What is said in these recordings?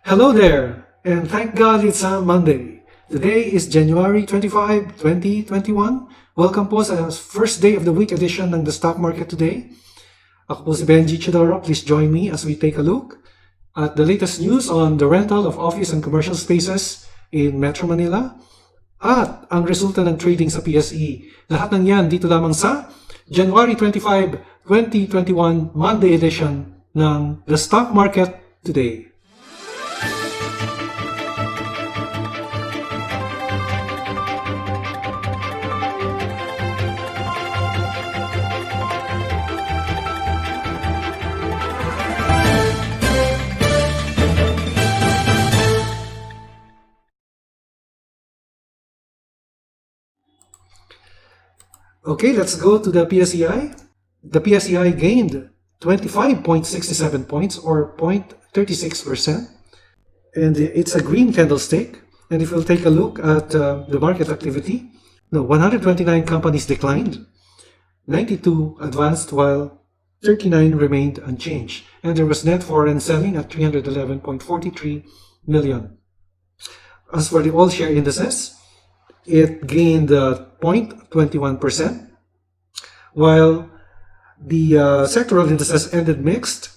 Hello there, and thank God it's a Monday. Today is January 25, 2021. Welcome po sa first day of the week edition ng The Stock Market Today. Ako po si Benji Chidoro. Please join me as we take a look at the latest news on the rental of office and commercial spaces in Metro Manila at ang resulta ng trading sa PSE. Lahat ng yan dito lamang sa January 25, 2021 Monday edition ng The Stock Market Today. Okay, let's go to the PSEI. The PSEI gained 25.67 points or 0.36%. And it's a green candlestick. And if we'll take a look at the market activity, 129 companies declined, 92 advanced while 39 remained unchanged. And there was net foreign selling at 311.43 million. As for the all share indices, it gained 0.21%, while the sectoral indices ended mixed.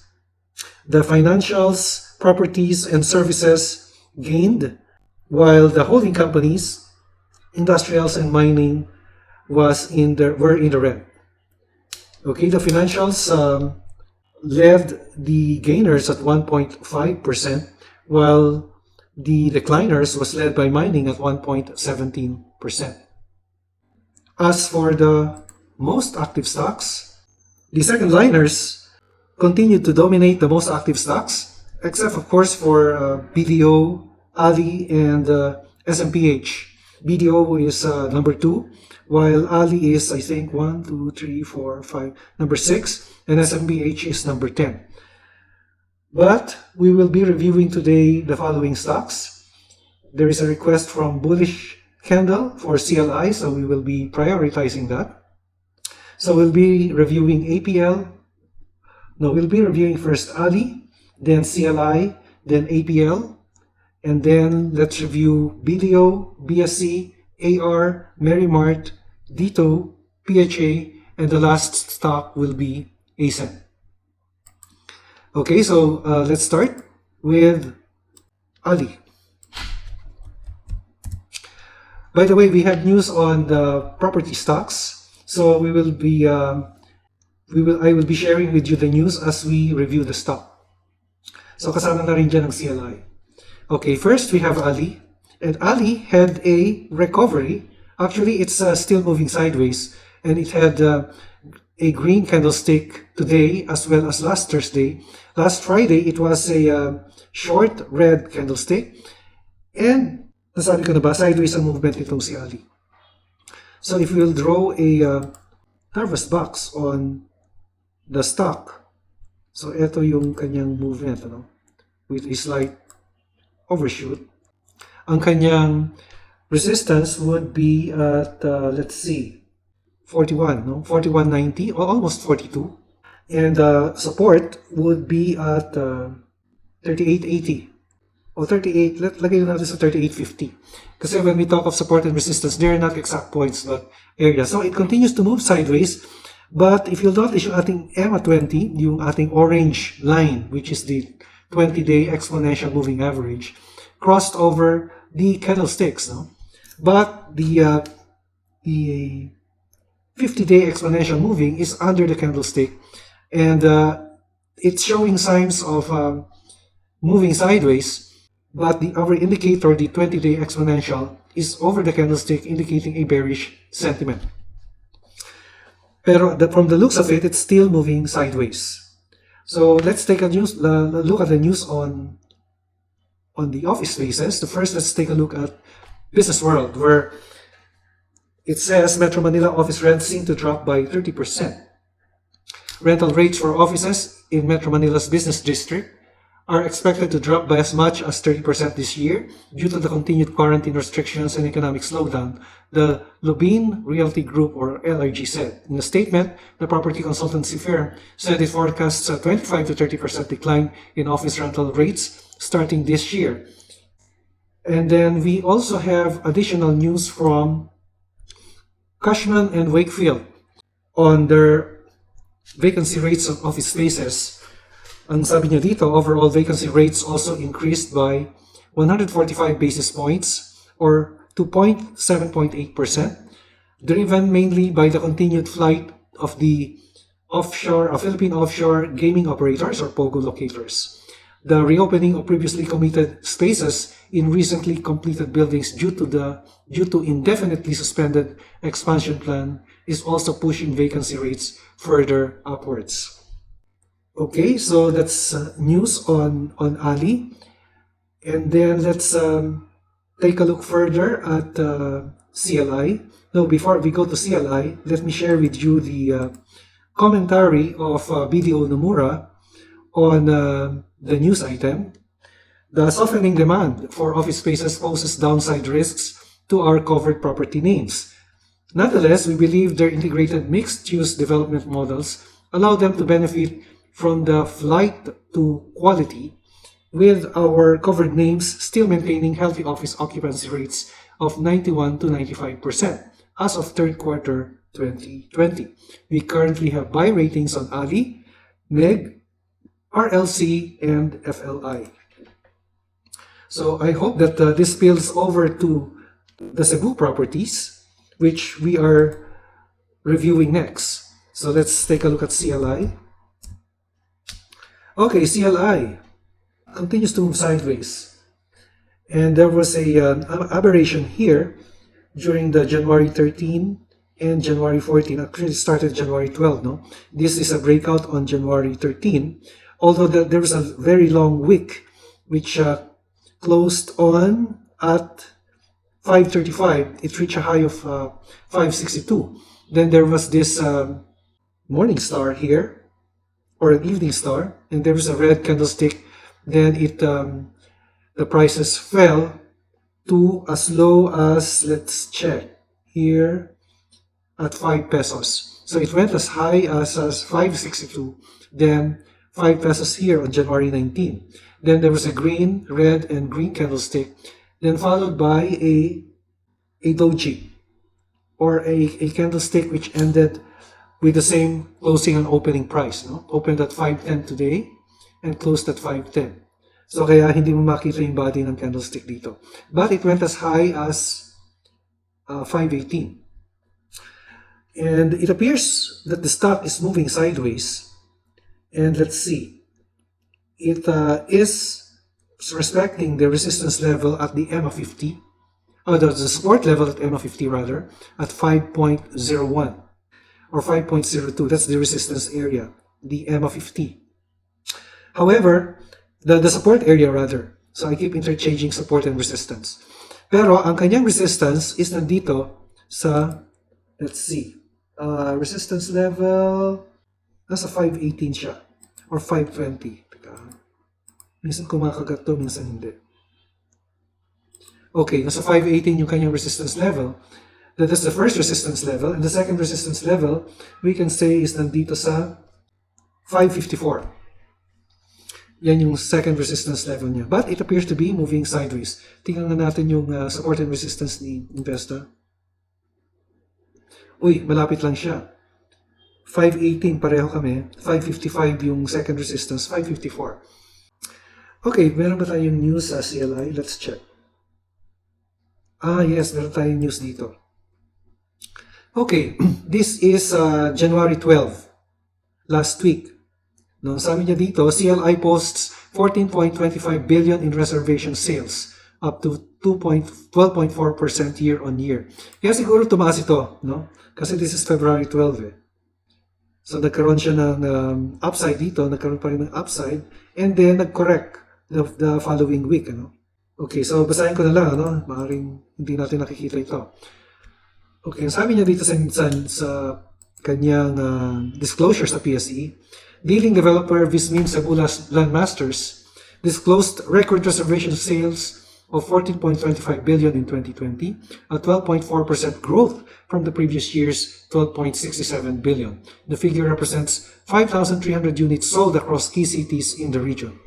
The financials, properties, and services gained, while the holding companies, industrials, and mining were in the red. Okay, the financials led the gainers at 1.5%, while the decliners was led by mining at 1.17%. As for the most active stocks, the second liners continued to dominate the most active stocks, except of course for BDO, Ali, and SMPH. BDO is number 2, while Ali is, I think, 1, 2, 3, 4, 5, number 6, and SMPH is number 10. But we will be reviewing today the following stocks. There is a request from bullish candle for CLI, so we will be prioritizing that. So we'll be reviewing APL. No, we'll be reviewing first Ali, then CLI, then APL, and then let's review BDO, BSC, AR, Merrimart, Dito, PHA, and the last stock will be ACEN. Okay, so let's start with Ali. By the way, we have news on the property stocks, so I will be sharing with you the news as we review the stock. So kasama na rin dyan ang CLI. Okay, first we have Ali, and Ali had a recovery. Actually, it's still moving sideways, and it had a green candlestick today as well as last Thursday. Last Friday, it was a short red candlestick. And nasabi ko na ba, sideways ang movement itong si Ali. So if we will draw a harvest box on the stock, so ito yung kanyang movement, with a slight overshoot. Ang kanyang resistance would be at, let's see, 41, 41.90 or almost 42, and support would be at 38.80 or 38. Lagay natin sa 38.50 kasi when we talk of support and resistance, they are not exact points but areas. So it continues to move sideways, but if you'll notice yung ating EMA 20, yung ating orange line, which is the 20-day exponential moving average, crossed over the candlesticks, but the 50-day exponential moving is under the candlestick, and it's showing signs of moving sideways, but our indicator, the 20-day exponential, is over the candlestick, indicating a bearish sentiment. Pero from the looks of it, it's still moving sideways. So let's take a look at the news on the office spaces. First, let's take a look at Business World, where it says Metro Manila office rents seem to drop by 30%. Rental rates for offices in Metro Manila's business district are expected to drop by as much as 30% this year due to the continued quarantine restrictions and economic slowdown, the Lubin Realty Group, or LRG, said. In a statement, the property consultancy firm said it forecasts a 25 to 30% decline in office rental rates starting this year. And then we also have additional news from Cushman and Wakefield on their vacancy rates of office spaces. Ang sabi niya dito, overall vacancy rates also increased by 145 basis points or to 7.8%, driven mainly by the continued flight of the Philippine offshore gaming operators or POGO locators. The reopening of previously committed spaces in recently completed buildings due to indefinitely suspended expansion plan is also pushing vacancy rates further upwards. Okay, so that's news on Ali. And then let's take a look further at CLI. Now, before we go to CLI, let me share with you the commentary of BDO Nomura on the news item. The softening demand for office spaces poses downside risks to our covered property names. Nonetheless, we believe their integrated mixed-use development models allow them to benefit from the flight to quality, with our covered names still maintaining healthy office occupancy rates of 91 to 95% as of third quarter 2020. We currently have buy ratings on Ali, MEG, RLC, and FLI. So I hope that this spills over to the Cebu properties, which we are reviewing next. So let's take a look at CLI. Okay, CLI continues to move sideways. And there was an aberration here during the January 13 and January 14. Actually, it started January 12, no? This is a breakout on January 13, although there was a very long wick, which closed on at 535. It reached a high of 562. Then there was this morning star here, or an evening star, and there was a red candlestick. Then the prices fell to as low as, let's check here, at 5 pesos. So it went as high as 562, then 5 pesos here on January 19. Then there was a green, red, and green candlestick, then followed by a doji, or a candlestick which ended with the same closing and opening price. No? Opened at 510 today and closed at 510. So kaya hindi mo makita yung body ng candlestick dito. But it went as high as 518. And it appears that the stock is moving sideways. And let's see. It is respecting the resistance level at the EMA 50, or the support level at EMA 50 rather, at 5.01 or 5.02. That's the resistance area, the EMA 50. However, the support area rather. So I keep interchanging support and resistance. Pero ang kanyang resistance is nandito sa, let's see, resistance level, nasa 518 siya, or 520. Minsan kumakagat to, minsan hindi. Okay, nasa 518 yung kanyang resistance level. That is the first resistance level. And the second resistance level, we can say is nandito sa 554. Yan yung second resistance level niya. But it appears to be moving sideways. Tingnan na natin yung support and resistance ni Investa. Uy, malapit lang siya. 518, pareho kami. 555 yung second resistance, 554. Okay, meron ba tayong news sa CLI? Let's check. Yes, meron tayong news dito. Okay, this is January 12, last week. No, sabi niya dito, CLI posts 14.25 billion in reservation sales, up to 12.4% year on year. Kaya siguro tumaas ito, no? Kasi this is February 12 eh. So nagkaroon siya ng upside dito, nagkaroon pa rin ng upside, and then nag-correct the following week, ano? Okay, so basahin ko na lang, ano? Maaaring hindi natin nakikita ito. Okay, sabi niya dito sa kanyang disclosure sa PSE, leading developer Vismin Cebu Landmasters disclosed record reservation sales of 14.25 billion in 2020, a 12.4% growth from the previous year's 12.67 billion. The figure represents 5,300 units sold across key cities in the region.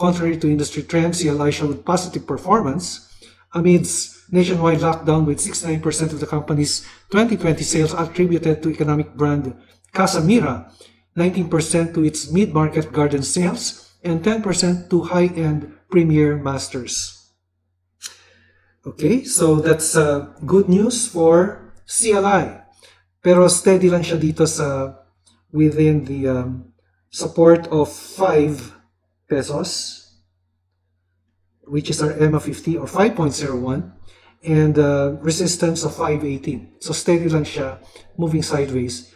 Contrary to industry trends, CLI showed positive performance amidst nationwide lockdown, with 69% of the company's 2020 sales attributed to economic brand Casamira, 19% to its mid-market garden sales, and 10% to high-end Premier Masters. Okay, so that's good news for CLI. Pero steady lang siya dito sa within the support of 5 pesos, which is our EMA 50 or 5.01, and resistance of 518. So steady lang siya, moving sideways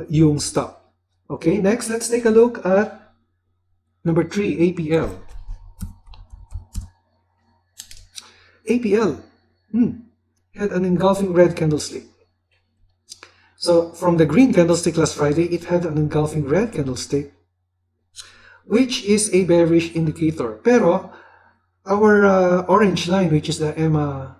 yung stock. Okay, next let's take a look at number 3, APL. APL had an engulfing red candlestick. So from the green candlestick last Friday, it had an engulfing red candlestick, which is a bearish indicator. Pero our orange line, which is the EMA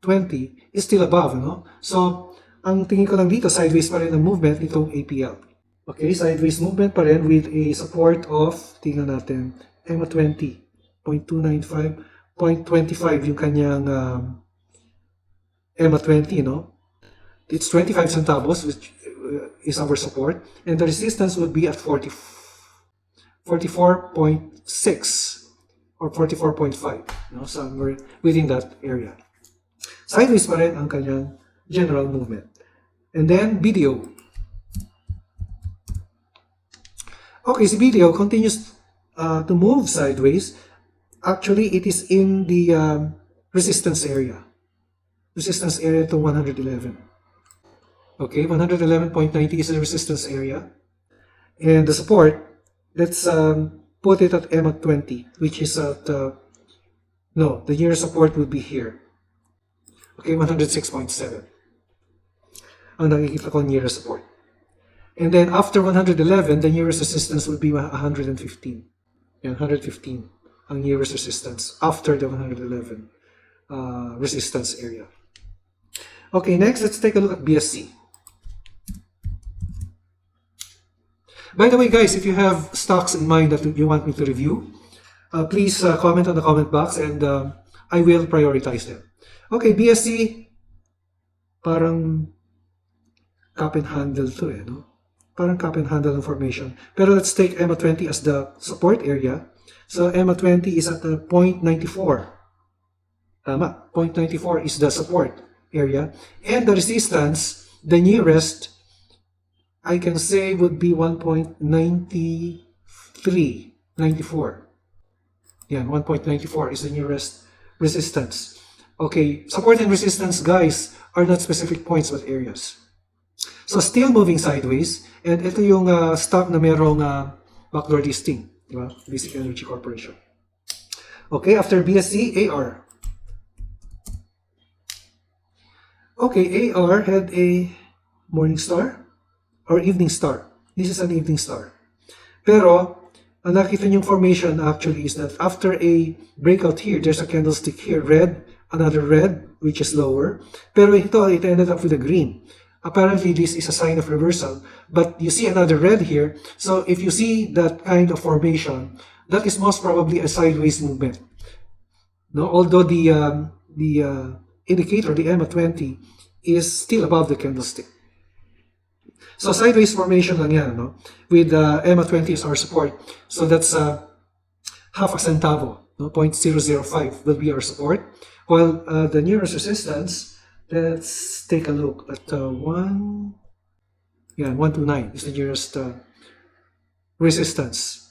20, is still above, no? So ang tingin ko lang dito, sideways pa rin ang movement nitong APL. Okay, sideways movement pa rin with a support of, tingnan natin, EMA 20, 0.295, 0.25 yung kanyang EMA 20, no? It's 25 centavos, which is our support, and the resistance would be at 44.6 or 44.5, no? Somewhere within that area. Sideways pa rin ang kanyang general movement. And then BDO. Okay, si BDO continues to move sideways. Actually, it is in the resistance area. Resistance area to 111. Okay, 111.90 is the resistance area. And the support, let's put it at EMA 20, which is at, no, the nearest support would be here. Okay, 106.7. Ang nakikita ko nearest support. And then after 111, the nearest resistance would be 115. Yan, 115 ang nearest resistance after the 111 resistance area. Okay, next, let's take a look at BSC. By the way, guys, if you have stocks in mind that you want me to review, please comment on the comment box and I will prioritize them. Okay, BSC, parang cup and handle to no? Parang cup and handle information. Pero let's take EMA 20 as the support area. So EMA 20 is at 0.94. Tama, 0.94 is the support area. And the resistance, the nearest, I can say would be 1.93, 94. Yeah, 1.94 is the nearest resistance. Okay, support and resistance, guys, are not specific points but areas. So still moving sideways, and ito yung stock na merong backdoor listing, di ba? Basic Energy Corporation. Okay, after BSC, AR. Okay, AR had a morning star or evening star. This is an evening star. Pero, ang nakita niyong formation actually is that after a breakout here, there's a candlestick here, red, another red, which is lower. Pero ito, it ended up with a green. Apparently, this is a sign of reversal. But you see another red here. So if you see that kind of formation, that is most probably a sideways movement. No, although the indicator, the EMA 20, is still above the candlestick. So sideways formation lang yan, no? With EMA 20 as our support. So that's half a centavo, no? 0.005 will be our support. While the nearest resistance, let's take a look at 129 is the nearest resistance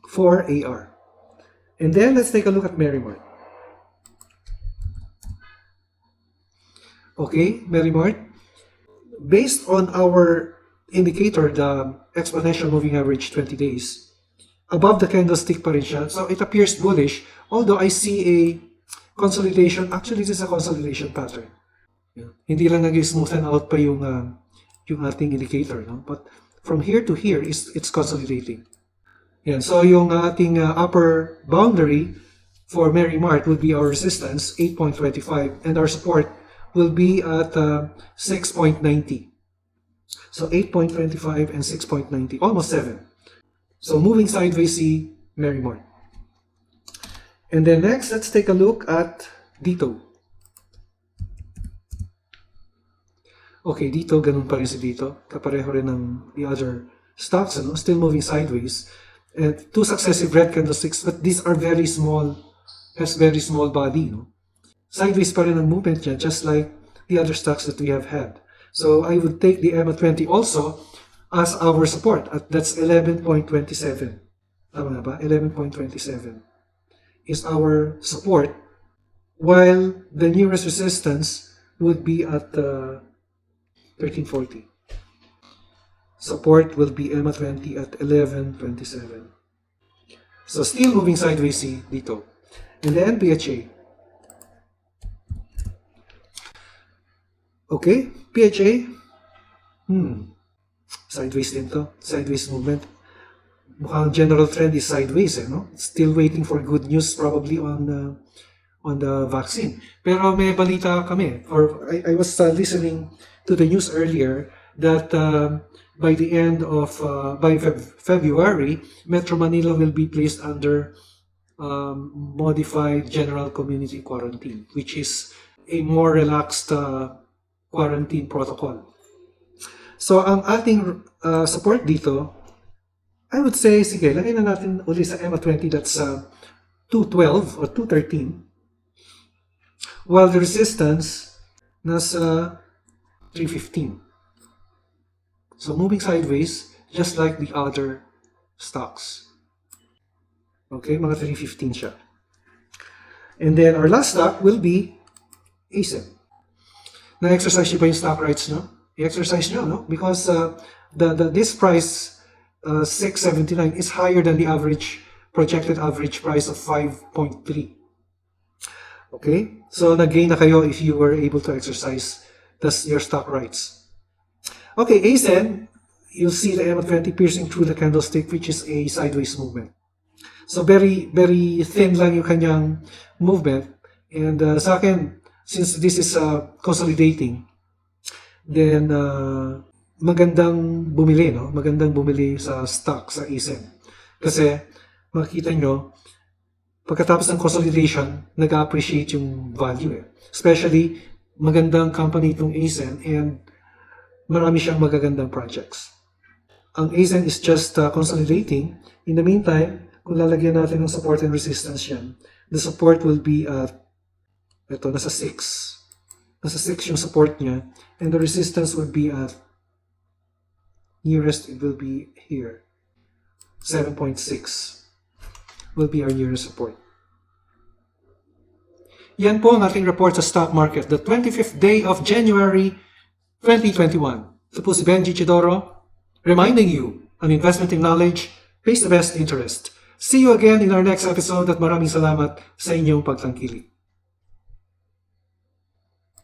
for AR. And then let's take a look at Merrimart. Okay, Merrimart. Based on our indicator, the exponential moving average 20 days, above the candlestick pa rin siya. So it appears bullish, although I see a consolidation. Actually, this is a consolidation pattern. Yeah. Hindi lang nag-smoothen out pa yung ating indicator, no? But from here to here, it's consolidating. Yeah. So yung ating upper boundary for Merrimart would be our resistance, 8.25, and our support will be at 6.90. So 8.25 and 6.90, almost 7. So moving sideways, see Merrimore. And then next, let's take a look at dito. Okay, dito, ganun pa rin si dito. Kapareho rin ng the other stocks, ano? Still moving sideways. And two successive red candlesticks, but these are very small, has very small body, no? Sideways pa rin ang movement niya, just like the other stocks that we have had. So I would take the EMA20 also as our support. At that's 11.27. Tama na ba? 11.27 is our support, while the nearest resistance would be at 1340. Support will be EMA20 at 11.27. So still moving sideways dito. And then PHA. Okay, PHA. Sideways din to. Sideways movement. Mukhang general trend is sideways, no? Still waiting for good news probably on the vaccine. Pero may balita kami, or I was listening to the news earlier that by the end of by February, Metro Manila will be placed under modified general community quarantine, which is a more relaxed quarantine protocol. So ang ating support dito, I would say, sige, lagay na natin uli sa EMA20, that's 212 or 213. While the resistance nasa 315. So moving sideways, just like the other stocks. Okay, mga 315 siya. And then our last stock will be ACEN. Na-exercise niyo ba yung stock rights, no? I-exercise nyo, no? Because this price, 679, is higher than the average, projected average price of 5.3. Okay? So, nag-gain na kayo if you were able to exercise your stock rights. Okay, ACEN, you'll see the EMA20 piercing through the candlestick, which is a sideways movement. So, very, very thin lang yung kanyang movement. And sa akin, since this is consolidating, then magandang bumili, no? Magandang bumili sa stock, sa ACEN. Kasi makikita nyo, pagkatapos ng consolidation, nag-appreciate yung value. Especially, magandang company itong ACEN and marami siyang magagandang projects. Ang ACEN is just consolidating. In the meantime, kung lalagyan natin ng support and resistance yan, the support will be at, ito, nasa 6. Nasa 6 yung support niya, and the resistance would be at, nearest, it will be here. 7.6 will be our nearest support. Yan po ang ating report sa stock market, the 25th day of January 2021. Ito po si Benji Chidoro, reminding you, an investment in knowledge pays the best interest. See you again in our next episode at maraming salamat sa inyong pagtangkilik.